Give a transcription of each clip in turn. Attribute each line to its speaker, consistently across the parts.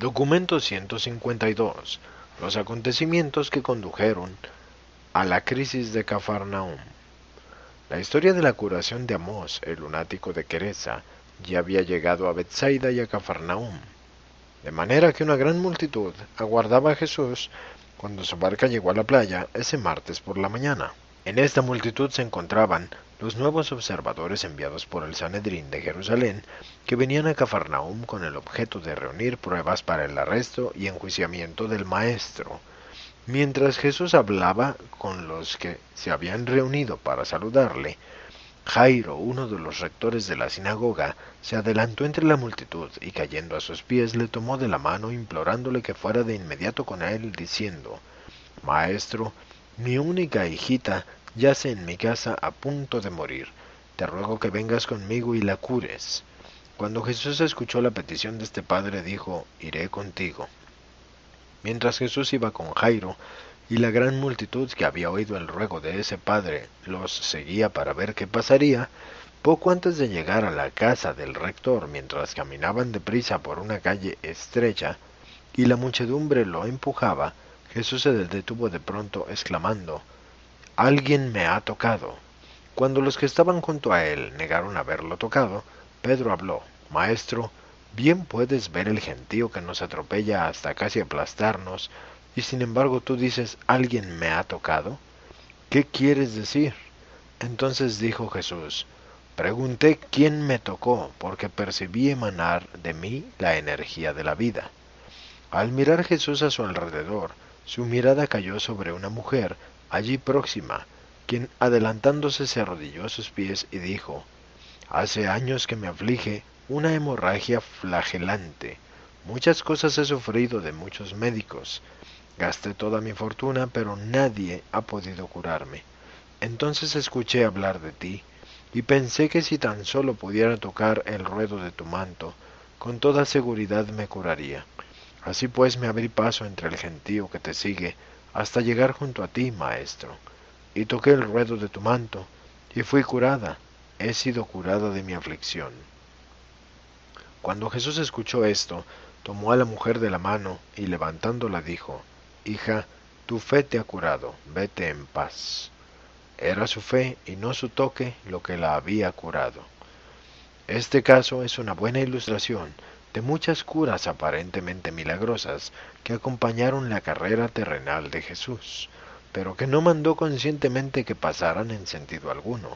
Speaker 1: Documento 152. Los acontecimientos que condujeron a la crisis de Cafarnaúm. La historia de la curación de Amós, el lunático de Quereza, ya había llegado a Bethsaida y a Cafarnaúm, de manera que una gran multitud aguardaba a Jesús cuando su barca llegó a la playa ese martes por la mañana. En esta multitud se encontraban los nuevos observadores enviados por el Sanedrín de Jerusalén, que venían a Cafarnaúm con el objeto de reunir pruebas para el arresto y enjuiciamiento del Maestro. Mientras Jesús hablaba con los que se habían reunido para saludarle, Jairo, uno de los rectores de la sinagoga, se adelantó entre la multitud y cayendo a sus pies le tomó de la mano implorándole que fuera de inmediato con él, diciendo: Maestro, mi única hijita yace en mi casa a punto de morir. Te ruego que vengas conmigo y la cures. Cuando Jesús escuchó la petición de este padre, dijo: Iré contigo. Mientras Jesús iba con Jairo, y la gran multitud que había oído el ruego de ese padre los seguía para ver qué pasaría, poco antes de llegar a la casa del rector, mientras caminaban deprisa por una calle estrecha, y la muchedumbre lo empujaba, Jesús se detuvo de pronto, exclamando: Alguien me ha tocado. Cuando los que estaban junto a él negaron haberlo tocado, Pedro habló: Maestro, bien puedes ver el gentío que nos atropella hasta casi aplastarnos, y sin embargo tú dices: ¿Alguien me ha tocado? ¿Qué quieres decir? Entonces dijo Jesús: Pregunté quién me tocó, porque percibí emanar de mí la energía de la vida. Al mirar Jesús a su alrededor, su mirada cayó sobre una mujer allí próxima, quien adelantándose se arrodilló a sus pies y dijo: Hace años que me aflige una hemorragia flagelante. Muchas cosas he sufrido de muchos médicos. Gasté toda mi fortuna, pero nadie ha podido curarme. Entonces escuché hablar de ti, y pensé que si tan solo pudiera tocar el ruedo de tu manto, con toda seguridad me curaría. Así pues me abrí paso entre el gentío que te sigue, hasta llegar junto a ti, Maestro, y toqué el ruedo de tu manto, y fui curada. He sido curada de mi aflicción. Cuando Jesús escuchó esto, tomó a la mujer de la mano, y levantándola dijo: Hija, tu fe te ha curado, vete en paz. Era su fe y no su toque lo que la había curado. Este caso es una buena ilustración de muchas curas aparentemente milagrosas que acompañaron la carrera terrenal de Jesús, pero que no mandó conscientemente que pasaran en sentido alguno.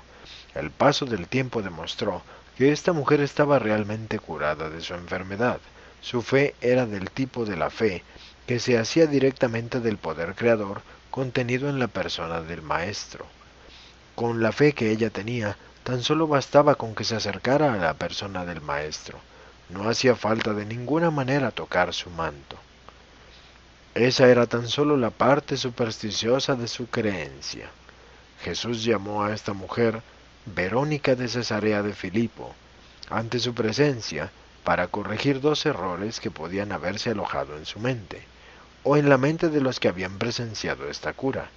Speaker 1: El paso del tiempo demostró que esta mujer estaba realmente curada de su enfermedad. Su fe era del tipo de la fe que se hacía directamente del poder creador contenido en la persona del Maestro. Con la fe que ella tenía, tan solo bastaba con que se acercara a la persona del Maestro. No hacía falta de ninguna manera tocar su manto. Esa era tan solo la parte supersticiosa de su creencia. Jesús llamó a esta mujer Verónica de Cesarea de Filipo, ante su presencia, para corregir dos errores que podían haberse alojado en su mente, o en la mente de los que habían presenciado esta cura.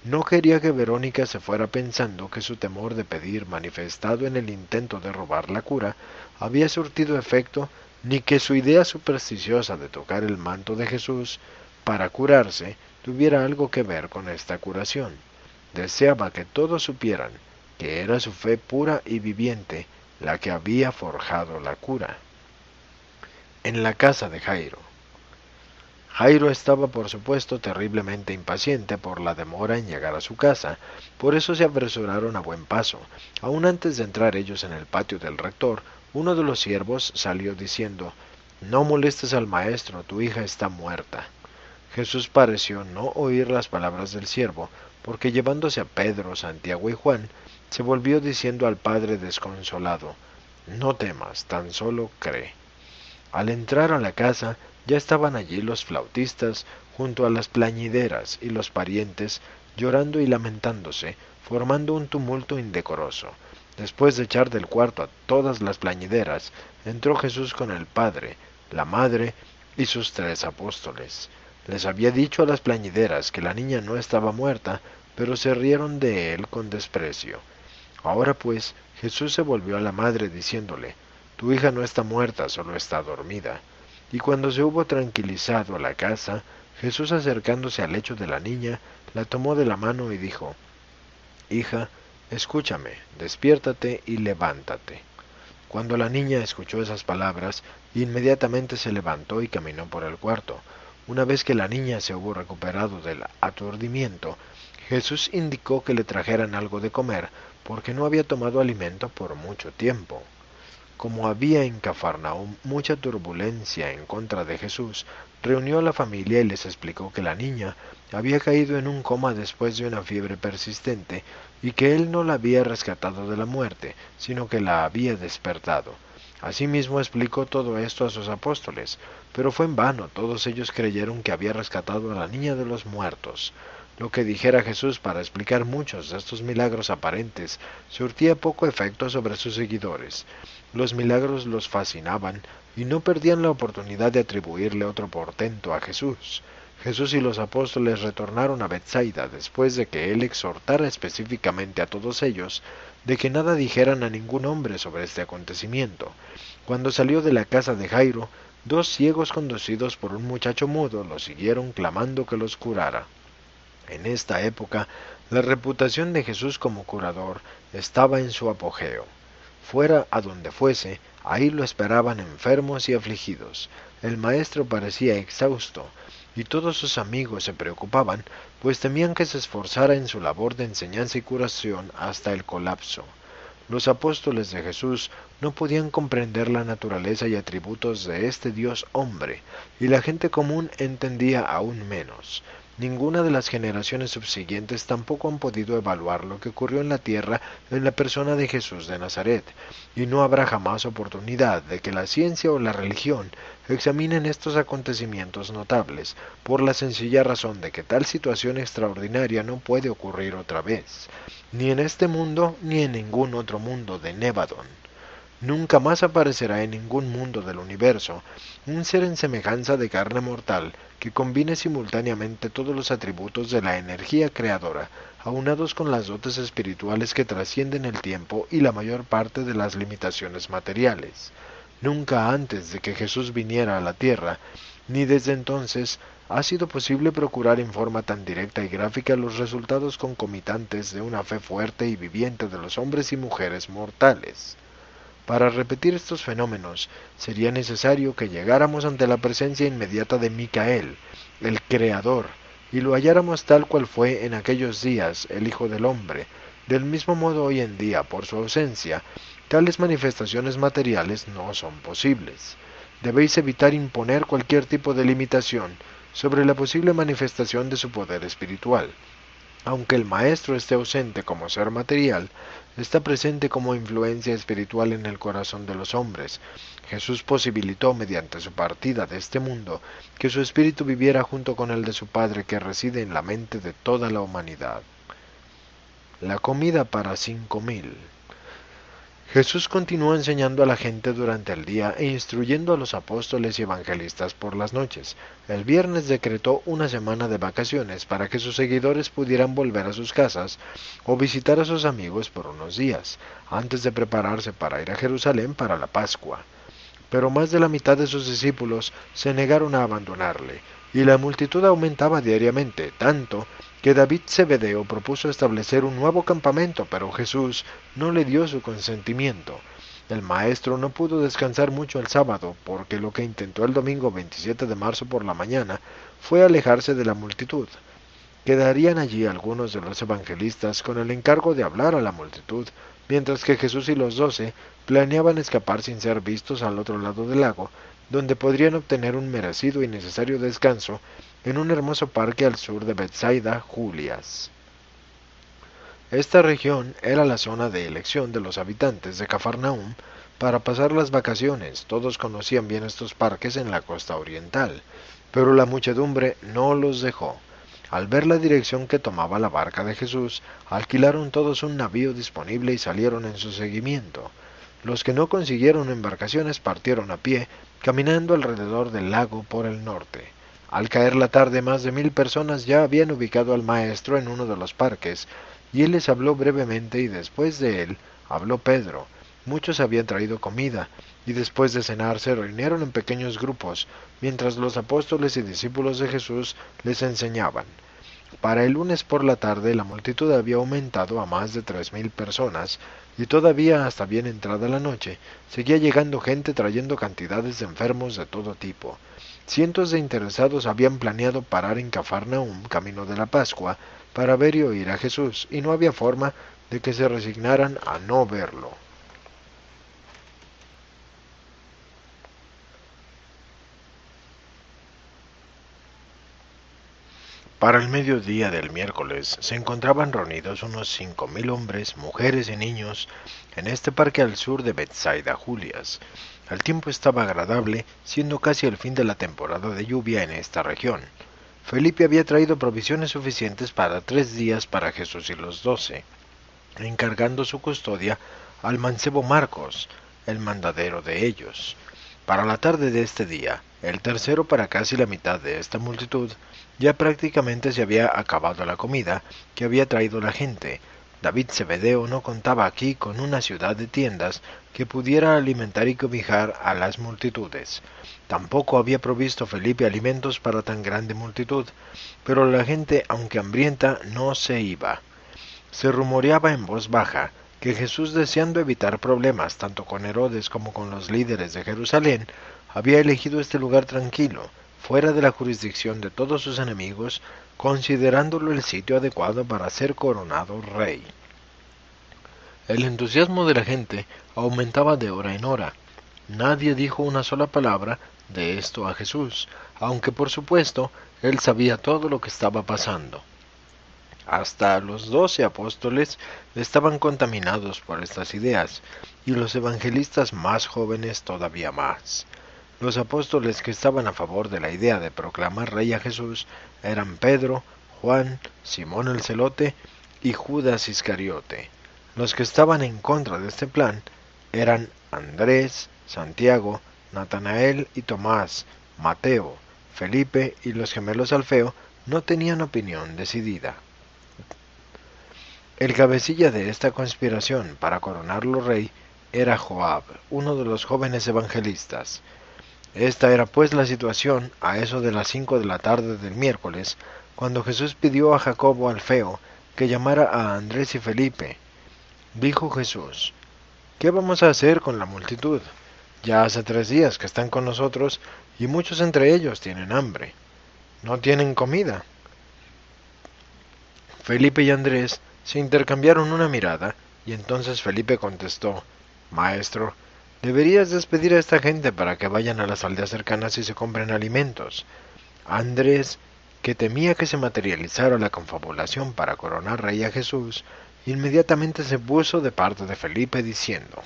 Speaker 1: No quería que Verónica se fuera pensando que su temor de pedir manifestado en el intento de robar la cura había surtido efecto, ni que su idea supersticiosa de tocar el manto de Jesús para curarse tuviera algo que ver con esta curación. Deseaba que todos supieran que era su fe pura y viviente la que había forjado la cura. En la casa de Jairo. Jairo estaba, por supuesto, terriblemente impaciente por la demora en llegar a su casa, por eso se apresuraron a buen paso. Aun antes de entrar ellos en el patio del rector, uno de los siervos salió diciendo: No molestes al maestro, tu hija está muerta. Jesús pareció no oír las palabras del siervo, porque llevándose a Pedro, Santiago y Juan, se volvió diciendo al padre desconsolado: No temas, tan solo cree. Al entrar a la casa, ya estaban allí los flautistas junto a las plañideras y los parientes llorando y lamentándose, formando un tumulto indecoroso. Después de echar del cuarto a todas las plañideras, entró Jesús con el Padre, la Madre y sus 3 apóstoles. Les había dicho a las plañideras que la niña no estaba muerta, pero se rieron de él con desprecio. Ahora pues Jesús se volvió a la madre diciéndole: Tu hija no está muerta, solo está dormida. Y cuando se hubo tranquilizado la casa, Jesús acercándose al lecho de la niña, la tomó de la mano y dijo: Hija, escúchame, despiértate y levántate. Cuando la niña escuchó esas palabras, inmediatamente se levantó y caminó por el cuarto. Una vez que la niña se hubo recuperado del aturdimiento, Jesús indicó que le trajeran algo de comer, porque no había tomado alimento por mucho tiempo. Como había en Cafarnaúm mucha turbulencia en contra de Jesús, reunió a la familia y les explicó que la niña había caído en un coma después de una fiebre persistente y que él no la había rescatado de la muerte, sino que la había despertado. Asimismo explicó todo esto a sus apóstoles, pero fue en vano. Todos ellos creyeron que había rescatado a la niña de los muertos. Lo que dijera Jesús para explicar muchos de estos milagros aparentes surtía poco efecto sobre sus seguidores. Los milagros los fascinaban y no perdían la oportunidad de atribuirle otro portento a Jesús. Jesús y los apóstoles retornaron a Bethsaida después de que él exhortara específicamente a todos ellos de que nada dijeran a ningún hombre sobre este acontecimiento. Cuando salió de la casa de Jairo, 2 ciegos conducidos por un muchacho mudo lo siguieron clamando que los curara. En esta época, la reputación de Jesús como curador estaba en su apogeo. Fuera a donde fuese, ahí lo esperaban enfermos y afligidos. El maestro parecía exhausto, y todos sus amigos se preocupaban, pues temían que se esforzara en su labor de enseñanza y curación hasta el colapso. Los apóstoles de Jesús no podían comprender la naturaleza y atributos de este Dios hombre, y la gente común entendía aún menos. Ninguna de las generaciones subsiguientes tampoco han podido evaluar lo que ocurrió en la tierra en la persona de Jesús de Nazaret, y no habrá jamás oportunidad de que la ciencia o la religión examinen estos acontecimientos notables, por la sencilla razón de que tal situación extraordinaria no puede ocurrir otra vez, ni en este mundo ni en ningún otro mundo de Nevadón. Nunca más aparecerá en ningún mundo del universo un ser en semejanza de carne mortal que combine simultáneamente todos los atributos de la energía creadora, aunados con las dotes espirituales que trascienden el tiempo y la mayor parte de las limitaciones materiales. Nunca antes de que Jesús viniera a la tierra, ni desde entonces, ha sido posible procurar en forma tan directa y gráfica los resultados concomitantes de una fe fuerte y viviente de los hombres y mujeres mortales. Para repetir estos fenómenos, sería necesario que llegáramos ante la presencia inmediata de Micael, el Creador, y lo halláramos tal cual fue en aquellos días el Hijo del Hombre. Del mismo modo hoy en día, por su ausencia, tales manifestaciones materiales no son posibles. Debéis evitar imponer cualquier tipo de limitación sobre la posible manifestación de su poder espiritual. Aunque el Maestro esté ausente como ser material, está presente como influencia espiritual en el corazón de los hombres. Jesús posibilitó, mediante su partida de este mundo, que su espíritu viviera junto con el de su Padre que reside en la mente de toda la humanidad. La comida para 5.000. Jesús continuó enseñando a la gente durante el día e instruyendo a los apóstoles y evangelistas por las noches. El viernes decretó una semana de vacaciones para que sus seguidores pudieran volver a sus casas o visitar a sus amigos por unos días, antes de prepararse para ir a Jerusalén para la Pascua. Pero más de la mitad de sus discípulos se negaron a abandonarle, y la multitud aumentaba diariamente, tanto que David Zebedeo propuso establecer un nuevo campamento, pero Jesús no le dio su consentimiento. El maestro no pudo descansar mucho el sábado, porque lo que intentó el domingo 27 de marzo por la mañana fue alejarse de la multitud. Quedarían allí algunos de los evangelistas con el encargo de hablar a la multitud, mientras que Jesús y los 12 planeaban escapar sin ser vistos al otro lado del lago, donde podrían obtener un merecido y necesario descanso en un hermoso parque al sur de Bethsaida, Julias. Esta región era la zona de elección de los habitantes de Cafarnaúm para pasar las vacaciones. Todos conocían bien estos parques en la costa oriental, pero la muchedumbre no los dejó. Al ver la dirección que tomaba la barca de Jesús, alquilaron todos un navío disponible y salieron en su seguimiento. Los que no consiguieron embarcaciones partieron a pie, caminando alrededor del lago por el norte. Al caer la tarde, más de 1.000 personas ya habían ubicado al maestro en uno de los parques, y él les habló brevemente y después de él habló Pedro. Muchos habían traído comida, y después de cenar se reunieron en pequeños grupos, mientras los apóstoles y discípulos de Jesús les enseñaban. Para el lunes por la tarde la multitud había aumentado a más de 3.000 personas, y todavía hasta bien entrada la noche seguía llegando gente trayendo cantidades de enfermos de todo tipo. Cientos de interesados habían planeado parar en Cafarnaúm, camino de la Pascua, para ver y oír a Jesús, y no había forma de que se resignaran a no verlo. Para el mediodía del miércoles se encontraban reunidos unos 5.000 hombres, mujeres y niños en este parque al sur de Bethsaida Julias. El tiempo estaba agradable, siendo casi el fin de la temporada de lluvia en esta región. Felipe había traído provisiones suficientes para 3 días para Jesús y los 12, encargando su custodia al mancebo Marcos, el mandadero de ellos. Para la tarde de este día, el tercero para casi la mitad de esta multitud, ya prácticamente se había acabado la comida que había traído la gente. David Zebedeo no contaba aquí con una ciudad de tiendas que pudiera alimentar y cobijar a las multitudes. Tampoco había provisto Felipe alimentos para tan grande multitud, pero la gente, aunque hambrienta, no se iba. Se rumoreaba en voz baja que Jesús, deseando evitar problemas tanto con Herodes como con los líderes de Jerusalén, había elegido este lugar tranquilo, fuera de la jurisdicción de todos sus enemigos, considerándolo el sitio adecuado para ser coronado rey. El entusiasmo de la gente aumentaba de hora en hora. Nadie dijo una sola palabra de esto a Jesús, aunque por supuesto él sabía todo lo que estaba pasando. Hasta los 12 apóstoles estaban contaminados por estas ideas, y los evangelistas más jóvenes todavía más. Los apóstoles que estaban a favor de la idea de proclamar rey a Jesús eran Pedro, Juan, Simón el Celote y Judas Iscariote. Los que estaban en contra de este plan eran Andrés, Santiago, Natanael y Tomás, Mateo, Felipe y los gemelos Alfeo no tenían opinión decidida. El cabecilla de esta conspiración para coronarlo rey era Joab, uno de los jóvenes evangelistas. Esta era pues la situación a eso de las 5 de la tarde del miércoles, cuando Jesús pidió a Jacobo Alfeo que llamara a Andrés y Felipe. Dijo Jesús: ¿Qué vamos a hacer con la multitud? Ya hace 3 días que están con nosotros y muchos entre ellos tienen hambre. No tienen comida. Felipe y Andrés se intercambiaron una mirada, y entonces Felipe contestó: Maestro, deberías despedir a esta gente para que vayan a las aldeas cercanas y se compren alimentos. Andrés, que temía que se materializara la confabulación para coronar rey a Jesús, inmediatamente se puso de parte de Felipe diciendo: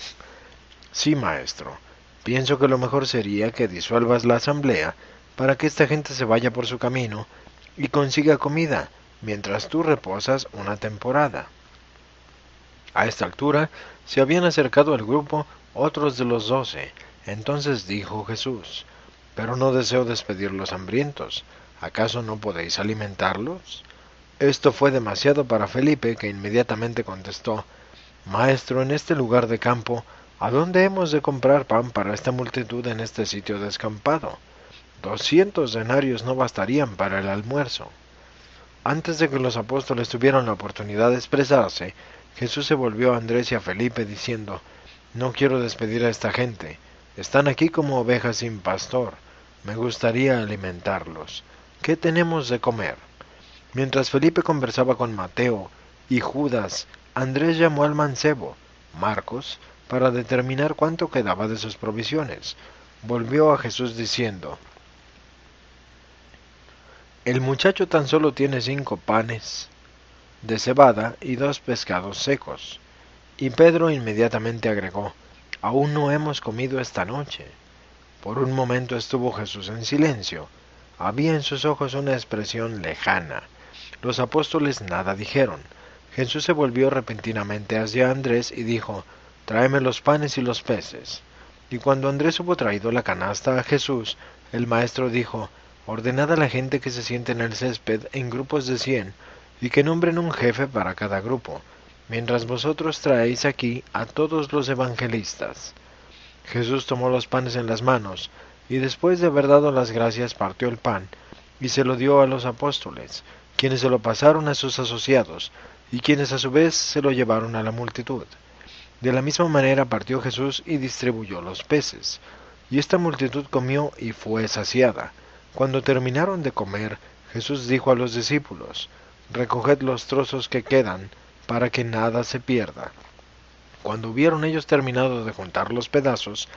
Speaker 1: Sí, maestro, pienso que lo mejor sería que disuelvas la asamblea para que esta gente se vaya por su camino y consiga comida, mientras tú reposas una temporada. A esta altura se habían acercado al grupo otros de los 12. Entonces dijo Jesús: Pero no deseo despedir los hambrientos. ¿Acaso no podéis alimentarlos? Esto fue demasiado para Felipe, que inmediatamente contestó: Maestro, en este lugar de campo, ¿a dónde hemos de comprar pan para esta multitud en este sitio descampado? 200 denarios no bastarían para el almuerzo. Antes de que los apóstoles tuvieran la oportunidad de expresarse, Jesús se volvió a Andrés y a Felipe diciendo: No quiero despedir a esta gente. Están aquí como ovejas sin pastor. Me gustaría alimentarlos. ¿Qué tenemos de comer? Mientras Felipe conversaba con Mateo y Judas, Andrés llamó al mancebo, Marcos, para determinar cuánto quedaba de sus provisiones. Volvió a Jesús diciendo: El muchacho tan solo tiene 5 panes de cebada y 2 pescados secos. Y Pedro inmediatamente agregó: Aún no hemos comido esta noche. Por un momento estuvo Jesús en silencio. Había en sus ojos una expresión lejana. Los apóstoles nada dijeron. Jesús se volvió repentinamente hacia Andrés y dijo: Tráeme los panes y los peces. Y cuando Andrés hubo traído la canasta a Jesús, el maestro dijo: Ordenad a la gente que se siente en el césped en grupos de 100, y que nombren un jefe para cada grupo. mientras vosotros traéis aquí a todos los evangelistas. Jesús tomó los panes en las manos, y después de haber dado las gracias partió el pan, y se lo dio a los apóstoles, quienes se lo pasaron a sus asociados, y quienes a su vez se lo llevaron a la multitud. De la misma manera partió Jesús y distribuyó los peces, y esta multitud comió y fue saciada. Cuando terminaron de comer, Jesús dijo a los discípulos: Recoged los trozos que quedan, para que nada se pierda. Cuando hubieron ellos terminado de juntar los pedazos,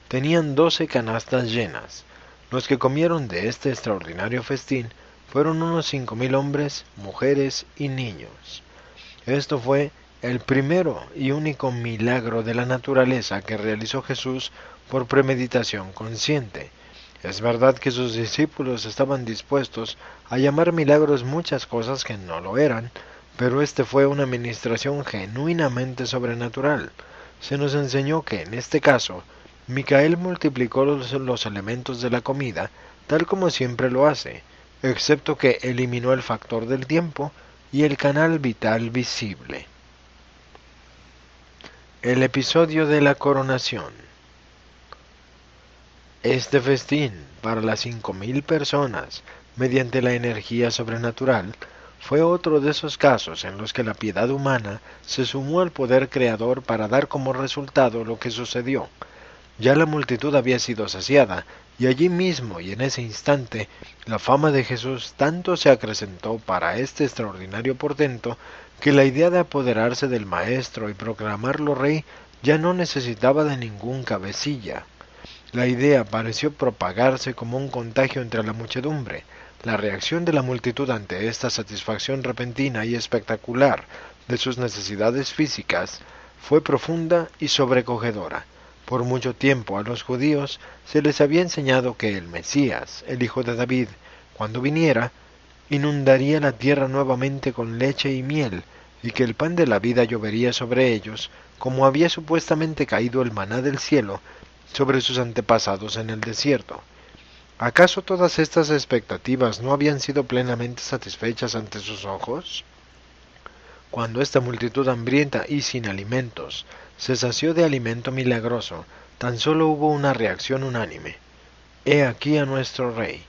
Speaker 1: tenían 12 canastas llenas. Los que comieron de este extraordinario festín fueron unos 5.000 hombres, mujeres y niños. Esto fue el primero y único milagro de la naturaleza que realizó Jesús por premeditación consciente. Es verdad que sus discípulos estaban dispuestos a llamar milagros muchas cosas que no lo eran, pero este fue una administración genuinamente sobrenatural. Se nos enseñó que, en este caso, Micael multiplicó los elementos de la comida, tal como siempre lo hace, excepto que eliminó el factor del tiempo y el canal vital visible. El episodio de la coronación. Este festín, para las 5.000 personas, mediante la energía sobrenatural, fue otro de esos casos en los que la piedad humana se sumó al poder creador para dar como resultado lo que sucedió. Ya la multitud había sido saciada, y allí mismo y en ese instante, la fama de Jesús tanto se acrecentó para este extraordinario portento, que la idea de apoderarse del Maestro y proclamarlo rey ya no necesitaba de ningún cabecilla. La idea pareció propagarse como un contagio entre la muchedumbre. La reacción de la multitud ante esta satisfacción repentina y espectacular de sus necesidades físicas fue profunda y sobrecogedora. Por mucho tiempo a los judíos se les había enseñado que el Mesías, el hijo de David, cuando viniera, inundaría la tierra nuevamente con leche y miel, y que el pan de la vida llovería sobre ellos, como había supuestamente caído el maná del cielo sobre sus antepasados en el desierto. ¿Acaso todas estas expectativas no habían sido plenamente satisfechas ante sus ojos? Cuando esta multitud hambrienta y sin alimentos se sació de alimento milagroso, tan solo hubo una reacción unánime. He aquí a nuestro rey.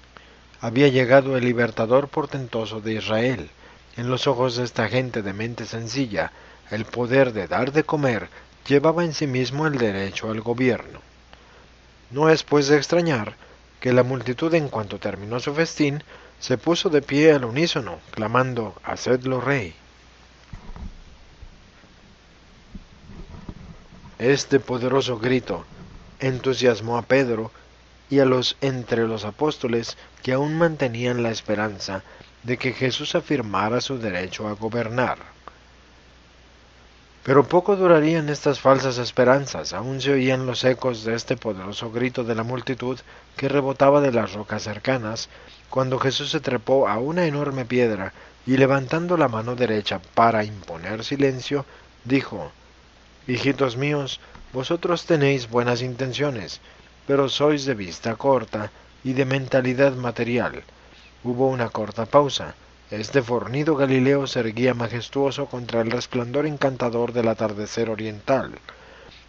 Speaker 1: Había llegado el libertador portentoso de Israel. En los ojos de esta gente de mente sencilla, el poder de dar de comer llevaba en sí mismo el derecho al gobierno. No es pues de extrañar que la multitud, en cuanto terminó su festín, se puso de pie al unísono, clamando: «Hacedlo rey». Este poderoso grito entusiasmó a Pedro y a los entre los apóstoles que aún mantenían la esperanza de que Jesús afirmara su derecho a gobernar. Pero poco durarían estas falsas esperanzas. Aún se oían los ecos de este poderoso grito de la multitud que rebotaba de las rocas cercanas, cuando Jesús se trepó a una enorme piedra y, levantando la mano derecha para imponer silencio, dijo: «Hijitos míos, vosotros tenéis buenas intenciones, pero sois de vista corta y de mentalidad material». Hubo una corta pausa. Este fornido Galileo se erguía majestuoso contra el resplandor encantador del atardecer oriental.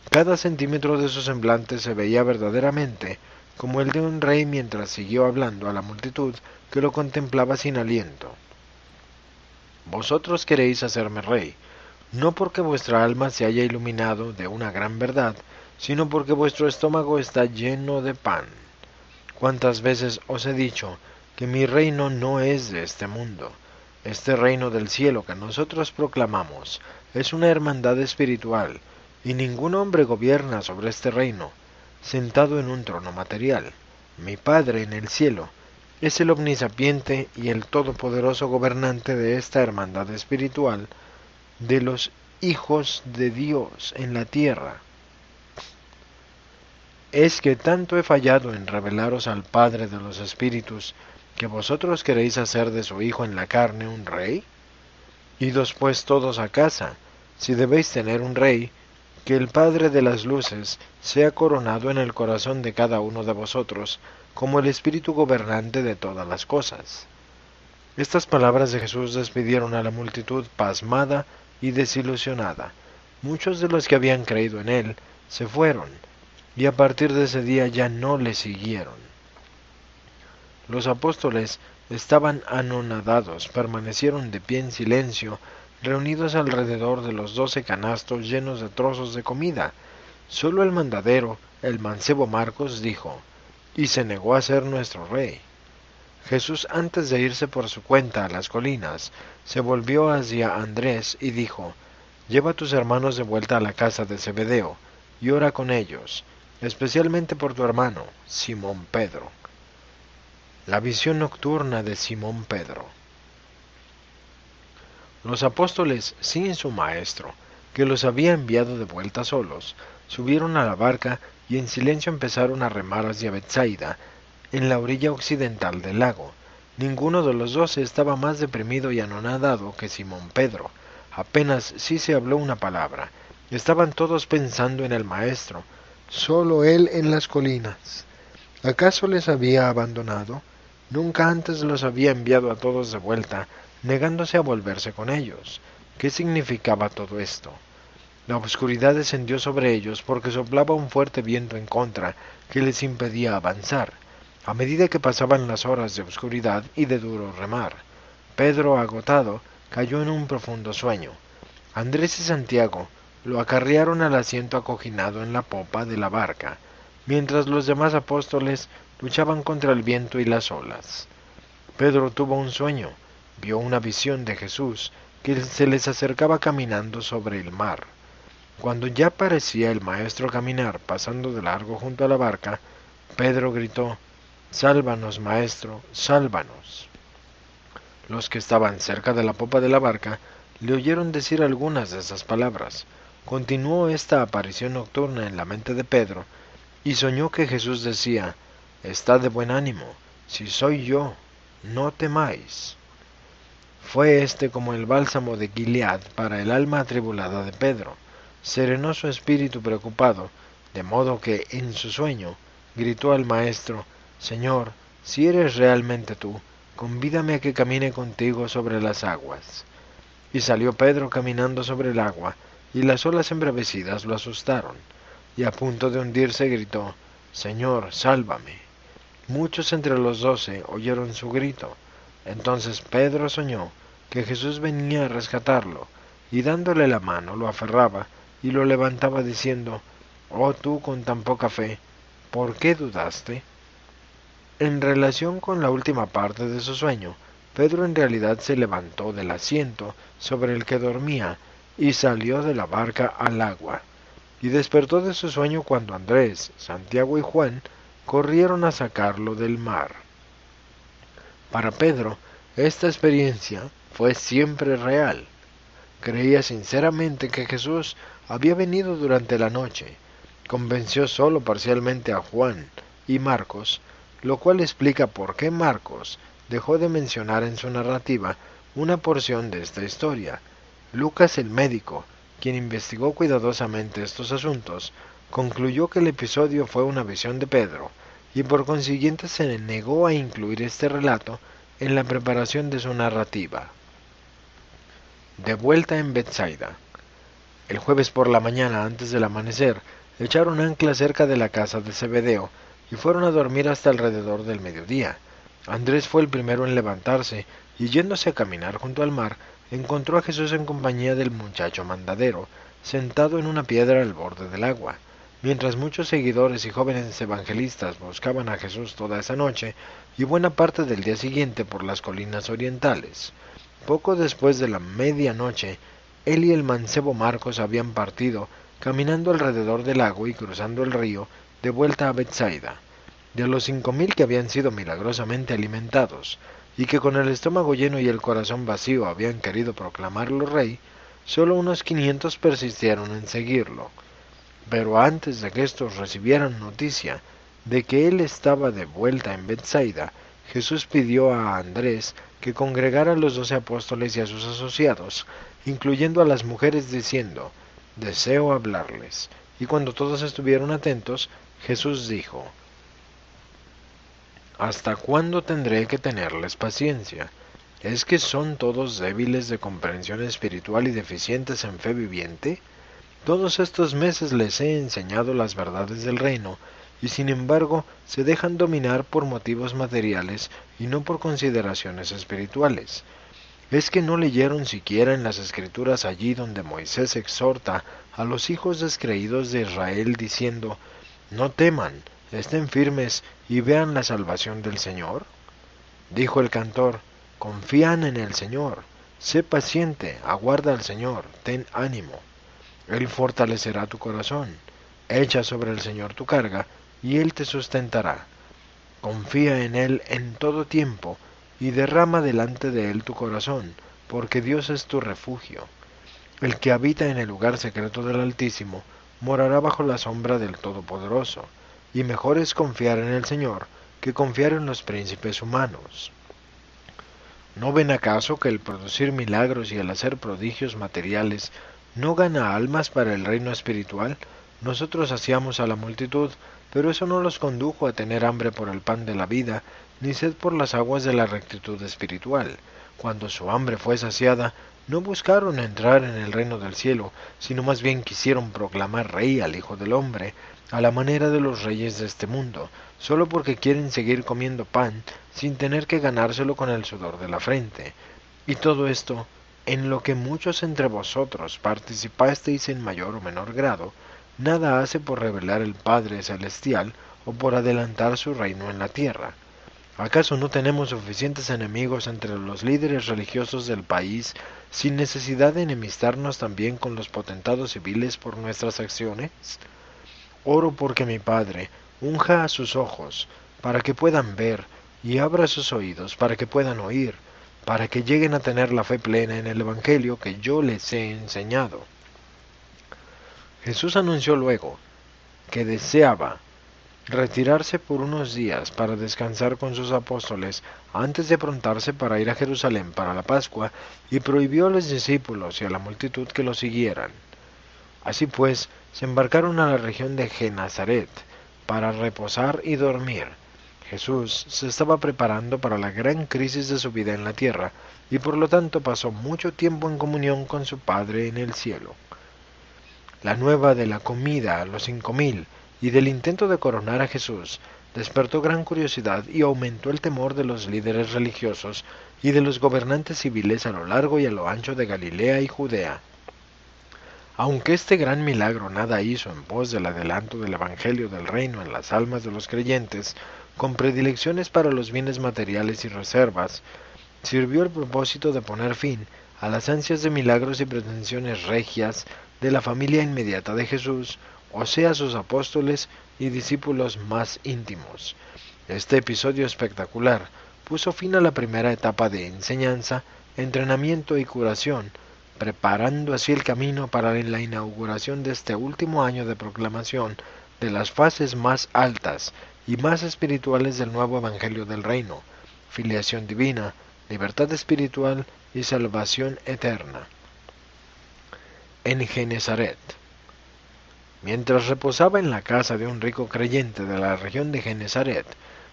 Speaker 1: Cada centímetro de su semblante se veía verdaderamente como el de un rey mientras siguió hablando a la multitud que lo contemplaba sin aliento. «Vosotros queréis hacerme rey, no porque vuestra alma se haya iluminado de una gran verdad, sino porque vuestro estómago está lleno de pan. ¿Cuántas veces os he dicho que mi reino no es de este mundo? Este reino del cielo que nosotros proclamamos es una hermandad espiritual, y ningún hombre gobierna sobre este reino, sentado en un trono material. Mi Padre en el cielo es el omnisapiente y el todopoderoso gobernante de esta hermandad espiritual, de los hijos de Dios en la tierra. ¿Es que tanto he fallado en revelaros al Padre de los Espíritus, que vosotros queréis hacer de su Hijo en la carne un rey? Idos pues todos a casa. Si debéis tener un rey, que el Padre de las luces sea coronado en el corazón de cada uno de vosotros, como el Espíritu gobernante de todas las cosas». Estas palabras de Jesús despidieron a la multitud pasmada y desilusionada. Muchos de los que habían creído en él se fueron, y a partir de ese día ya no le siguieron. Los apóstoles estaban anonadados, permanecieron de pie en silencio, reunidos alrededor de los 12 canastos llenos de trozos de comida. Solo el mandadero, el mancebo Marcos, dijo, y se negó a ser nuestro rey. Jesús, antes de irse por su cuenta a las colinas, se volvió hacia Andrés y dijo, lleva a tus hermanos de vuelta a la casa de Zebedeo, y ora con ellos, especialmente por tu hermano, Simón Pedro. La visión nocturna de Simón Pedro. Los apóstoles, sin su maestro, que los había enviado de vuelta solos, subieron a la barca y en silencio empezaron a remar hacia Betsaida, en la orilla occidental del lago. Ninguno de los 12 estaba más deprimido y anonadado que Simón Pedro. Apenas sí se habló una palabra. Estaban todos pensando en el maestro, solo él en las colinas. ¿Acaso les había abandonado? Nunca antes los había enviado a todos de vuelta, negándose a volverse con ellos. ¿Qué significaba todo esto? La oscuridad descendió sobre ellos porque soplaba un fuerte viento en contra que les impedía avanzar, a medida que pasaban las horas de oscuridad y de duro remar. Pedro, agotado, cayó en un profundo sueño. Andrés y Santiago lo acarrearon al asiento acoginado en la popa de la barca, mientras los demás apóstoles luchaban contra el viento y las olas. Pedro tuvo un sueño, vio una visión de Jesús que se les acercaba caminando sobre el mar. Cuando ya parecía el maestro caminar pasando de largo junto a la barca, Pedro gritó, «Sálvanos, maestro, sálvanos». Los que estaban cerca de la popa de la barca le oyeron decir algunas de esas palabras. Continuó esta aparición nocturna en la mente de Pedro, y soñó que Jesús decía, «Estad de buen ánimo, si soy yo, no temáis». Fue este como el bálsamo de Gilead para el alma atribulada de Pedro. Serenó su espíritu preocupado, de modo que, en su sueño, gritó al maestro, «Señor, si eres realmente tú, convídame a que camine contigo sobre las aguas». Y salió Pedro caminando sobre el agua, y las olas embravecidas lo asustaron, y a punto de hundirse gritó, «Señor, sálvame». Muchos entre los 12 oyeron su grito. Entonces Pedro soñó que Jesús venía a rescatarlo, y dándole la mano lo aferraba y lo levantaba diciendo, «Oh tú con tan poca fe, ¿por qué dudaste?». En relación con la última parte de su sueño, Pedro en realidad se levantó del asiento sobre el que dormía y salió de la barca al agua, y despertó de su sueño cuando Andrés, Santiago y Juan corrieron a sacarlo del mar. Para Pedro, esta experiencia fue siempre real. Creía sinceramente que Jesús había venido durante la noche. Convenció solo parcialmente a Juan y Marcos, lo cual explica por qué Marcos dejó de mencionar en su narrativa una porción de esta historia. Lucas el médico, quien investigó cuidadosamente estos asuntos, concluyó que el episodio fue una visión de Pedro, y por consiguiente se negó a incluir este relato en la preparación de su narrativa. De vuelta en Betsaida. El jueves por la mañana, antes del amanecer, echaron ancla cerca de la casa de Zebedeo y fueron a dormir hasta alrededor del mediodía. Andrés fue el primero en levantarse y yéndose a caminar junto al mar, encontró a Jesús en compañía del muchacho mandadero, sentado en una piedra al borde del agua. Mientras muchos seguidores y jóvenes evangelistas buscaban a Jesús toda esa noche y buena parte del día siguiente por las colinas orientales. Poco después de la medianoche, él y el mancebo Marcos habían partido, caminando alrededor del lago y cruzando el río, de vuelta a Betsaida. De los 5000 que habían sido milagrosamente alimentados, y que con el estómago lleno y el corazón vacío habían querido proclamarlo rey, solo unos 500 persistieron en seguirlo. Pero antes de que estos recibieran noticia de que él estaba de vuelta en Betsaida, Jesús pidió a Andrés que congregara a los 12 apóstoles y a sus asociados, incluyendo a las mujeres, diciendo, «Deseo hablarles». Y cuando todos estuvieron atentos, Jesús dijo, «¿Hasta cuándo tendré que tenerles paciencia? ¿Es que son todos débiles de comprensión espiritual y deficientes en fe viviente? Todos estos meses les he enseñado las verdades del reino, y sin embargo se dejan dominar por motivos materiales y no por consideraciones espirituales. ¿Es que no leyeron siquiera en las Escrituras allí donde Moisés exhorta a los hijos descreídos de Israel diciendo, no teman, estén firmes y vean la salvación del Señor? Dijo el cantor, confían en el Señor, sé paciente, aguarda al Señor, ten ánimo. Él fortalecerá tu corazón, echa sobre el Señor tu carga, y Él te sustentará. Confía en Él en todo tiempo, y derrama delante de Él tu corazón, porque Dios es tu refugio. El que habita en el lugar secreto del Altísimo, morará bajo la sombra del Todopoderoso, y mejor es confiar en el Señor que confiar en los príncipes humanos. ¿No ven acaso que el producir milagros y el hacer prodigios materiales no gana almas para el reino espiritual? Nosotros hacíamos a la multitud, pero eso no los condujo a tener hambre por el pan de la vida, ni sed por las aguas de la rectitud espiritual. Cuando su hambre fue saciada, no buscaron entrar en el reino del cielo, sino más bien quisieron proclamar rey al Hijo del Hombre, a la manera de los reyes de este mundo, solo porque quieren seguir comiendo pan sin tener que ganárselo con el sudor de la frente. Y todo esto, en lo que muchos entre vosotros participasteis en mayor o menor grado, nada hace por revelar el Padre Celestial o por adelantar su reino en la tierra. ¿Acaso no tenemos suficientes enemigos entre los líderes religiosos del país sin necesidad de enemistarnos también con los potentados civiles por nuestras acciones? Oro porque mi Padre unja a sus ojos para que puedan ver y abra sus oídos para que puedan oír, para que lleguen a tener la fe plena en el Evangelio que yo les he enseñado. Jesús anunció luego que deseaba retirarse por unos días para descansar con sus apóstoles antes de aprontarse para ir a Jerusalén para la Pascua, y prohibió a los discípulos y a la multitud que lo siguieran. Así pues, se embarcaron a la región de Genesaret para reposar y dormir. Jesús se estaba preparando para la gran crisis de su vida en la tierra, y por lo tanto pasó mucho tiempo en comunión con su Padre en el cielo. La nueva de la comida a los 5000 y del intento de coronar a Jesús despertó gran curiosidad y aumentó el temor de los líderes religiosos y de los gobernantes civiles a lo largo y a lo ancho de Galilea y Judea. Aunque este gran milagro nada hizo en pos del adelanto del Evangelio del Reino en las almas de los creyentes, con predilecciones para los bienes materiales y reservas, sirvió el propósito de poner fin a las ansias de milagros y pretensiones regias de la familia inmediata de Jesús, o sea, sus apóstoles y discípulos más íntimos. Este episodio espectacular puso fin a la primera etapa de enseñanza, entrenamiento y curación, preparando así el camino para la inauguración de este último año de proclamación de las fases más altas y más espirituales del nuevo Evangelio del Reino, filiación divina, libertad espiritual y salvación eterna. En Genesaret. Mientras reposaba en la casa de un rico creyente de la región de Genesaret,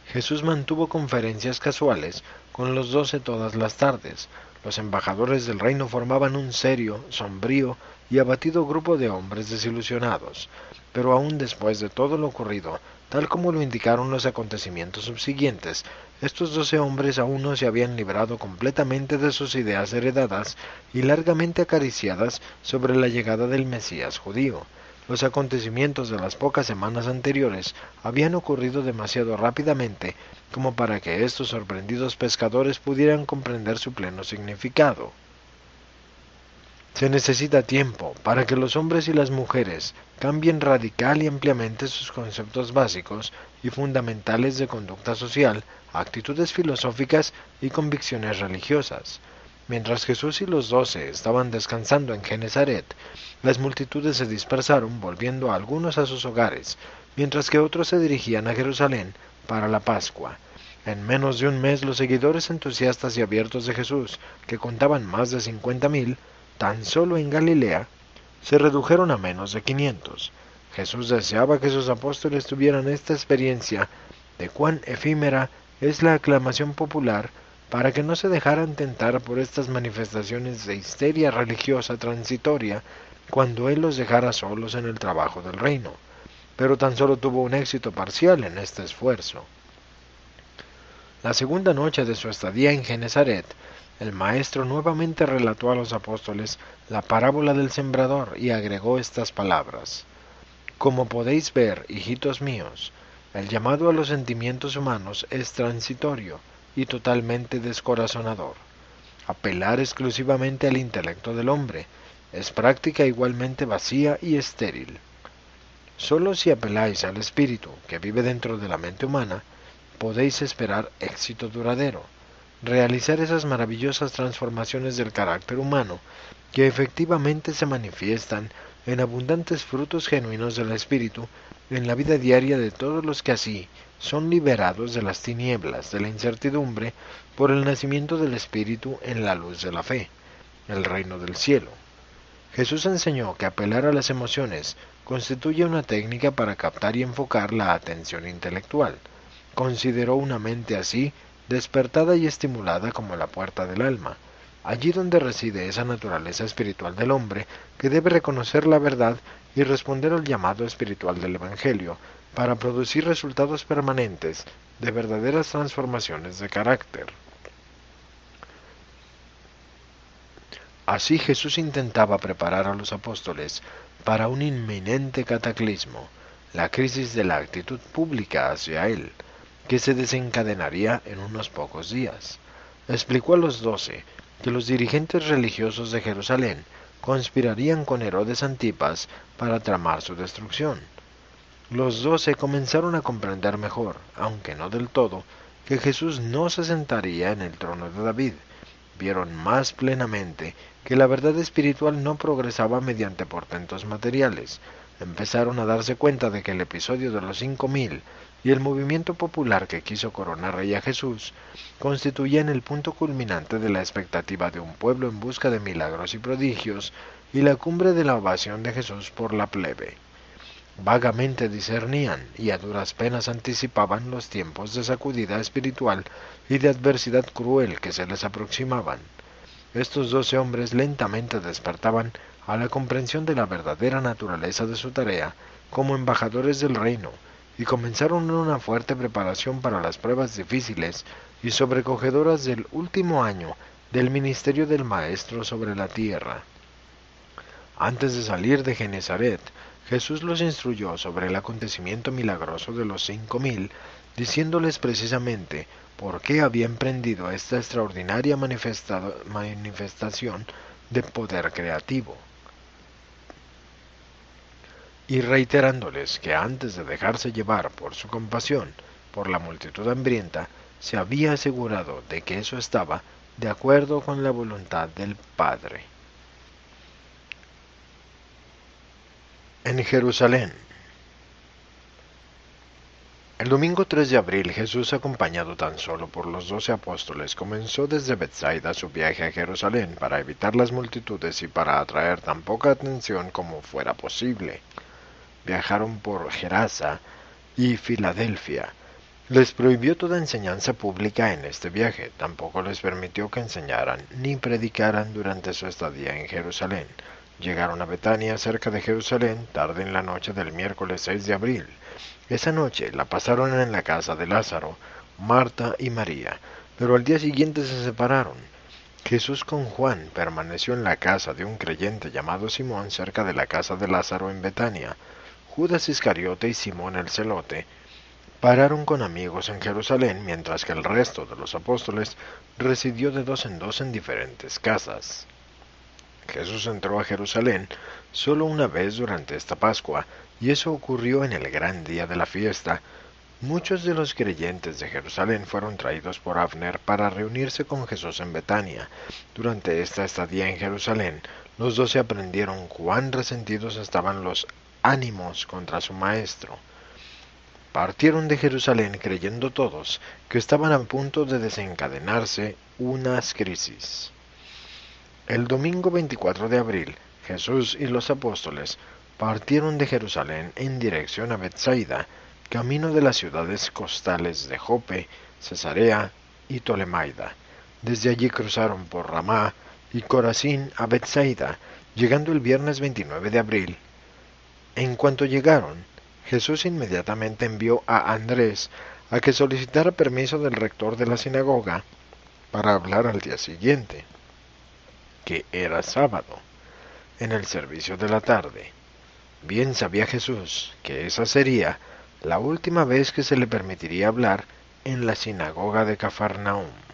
Speaker 1: Jesús mantuvo conferencias casuales con los 12 todas las tardes. Los embajadores del reino formaban un serio, sombrío y abatido grupo de hombres desilusionados, pero aún después de todo lo ocurrido, tal como lo indicaron los acontecimientos subsiguientes, estos 12 hombres aún no se habían librado completamente de sus ideas heredadas y largamente acariciadas sobre la llegada del Mesías judío. Los acontecimientos de las pocas semanas anteriores habían ocurrido demasiado rápidamente como para que estos sorprendidos pescadores pudieran comprender su pleno significado. Se necesita tiempo para que los hombres y las mujeres cambien radical y ampliamente sus conceptos básicos y fundamentales de conducta social, actitudes filosóficas y convicciones religiosas. Mientras Jesús y los 12 estaban descansando en Genesaret, las multitudes se dispersaron, volviendo algunos a sus hogares, mientras que otros se dirigían a Jerusalén para la Pascua. En menos de un mes, los seguidores entusiastas y abiertos de Jesús, que contaban más de 50.000, tan solo en Galilea, se redujeron a menos de 500. Jesús deseaba que sus apóstoles tuvieran esta experiencia de cuán efímera es la aclamación popular para que no se dejaran tentar por estas manifestaciones de histeria religiosa transitoria cuando Él los dejara solos en el trabajo del reino, pero tan solo tuvo un éxito parcial en este esfuerzo. La segunda noche de su estadía en Genesaret, el maestro nuevamente relató a los apóstoles la parábola del sembrador y agregó estas palabras: Como podéis ver, hijitos míos, el llamado a los sentimientos humanos es transitorio y totalmente descorazonador. Apelar exclusivamente al intelecto del hombre es práctica igualmente vacía y estéril. Solo si apeláis al espíritu que vive dentro de la mente humana, podéis esperar éxito duradero, realizar esas maravillosas transformaciones del carácter humano que efectivamente se manifiestan en abundantes frutos genuinos del espíritu en la vida diaria de todos los que así son liberados de las tinieblas de la incertidumbre por el nacimiento del espíritu en la luz de la fe, el reino del cielo. Jesús enseñó que apelar a las emociones constituye una técnica para captar y enfocar la atención intelectual. Consideró una mente así despertada y estimulada como la puerta del alma, allí donde reside esa naturaleza espiritual del hombre que debe reconocer la verdad y responder al llamado espiritual del Evangelio para producir resultados permanentes de verdaderas transformaciones de carácter. Así Jesús intentaba preparar a los apóstoles para un inminente cataclismo, la crisis de la actitud pública hacia Él, que se desencadenaría en unos pocos días. Explicó a los 12 que los dirigentes religiosos de Jerusalén conspirarían con Herodes Antipas para tramar su destrucción. Los 12 comenzaron a comprender mejor, aunque no del todo, que Jesús no se sentaría en el trono de David. Vieron más plenamente que la verdad espiritual no progresaba mediante portentos materiales. Empezaron a darse cuenta de que el episodio de los 5000 y el movimiento popular que quiso coronar rey a Jesús constituían el punto culminante de la expectativa de un pueblo en busca de milagros y prodigios y la cumbre de la ovación de Jesús por la plebe. Vagamente discernían y a duras penas anticipaban los tiempos de sacudida espiritual y de adversidad cruel que se les aproximaban. Estos 12 hombres lentamente despertaban a la comprensión de la verdadera naturaleza de su tarea como embajadores del reino y comenzaron una fuerte preparación para las pruebas difíciles y sobrecogedoras del último año del ministerio del Maestro sobre la tierra. Antes de salir de Genesaret, Jesús los instruyó sobre el acontecimiento milagroso de los 5000, diciéndoles precisamente por qué había emprendido esta extraordinaria manifestación de poder creativo, y reiterándoles que antes de dejarse llevar por su compasión por la multitud hambrienta, se había asegurado de que eso estaba de acuerdo con la voluntad del Padre. En Jerusalén. El domingo 3 de abril, Jesús, acompañado tan solo por los 12 apóstoles, comenzó desde Betsaida su viaje a Jerusalén para evitar las multitudes y para atraer tan poca atención como fuera posible. Viajaron por Gerasa y Filadelfia. Les prohibió toda enseñanza pública en este viaje, tampoco les permitió que enseñaran ni predicaran durante su estadía en Jerusalén. Llegaron a Betania, cerca de Jerusalén, tarde en la noche del miércoles 6 de abril. Esa noche la pasaron en la casa de Lázaro, Marta y María, pero al día siguiente se separaron. Jesús con Juan permaneció en la casa de un creyente llamado Simón, cerca de la casa de Lázaro en Betania. Judas Iscariote y Simón el celote pararon con amigos en Jerusalén, mientras que el resto de los apóstoles residió de dos en diferentes casas. Jesús entró a Jerusalén solo una vez durante esta Pascua, y eso ocurrió en el gran día de la fiesta. Muchos de los creyentes de Jerusalén fueron traídos por Abner para reunirse con Jesús en Betania. Durante esta estadía en Jerusalén, los 12 aprendieron cuán resentidos estaban los ánimos contra su maestro. Partieron de Jerusalén creyendo todos que estaban a punto de desencadenarse unas crisis. El domingo 24 de abril, Jesús y los apóstoles partieron de Jerusalén en dirección a Betsaida, camino de las ciudades costales de Jope, Cesarea y Tolemaida. Desde allí cruzaron por Ramá y Corazín a Bethsaida, llegando el viernes 29 de abril. En cuanto llegaron, Jesús inmediatamente envió a Andrés a que solicitara permiso del rector de la sinagoga para hablar al día siguiente, que era sábado, en el servicio de la tarde. Bien sabía Jesús que esa sería la última vez que se le permitiría hablar en la sinagoga de Cafarnaúm.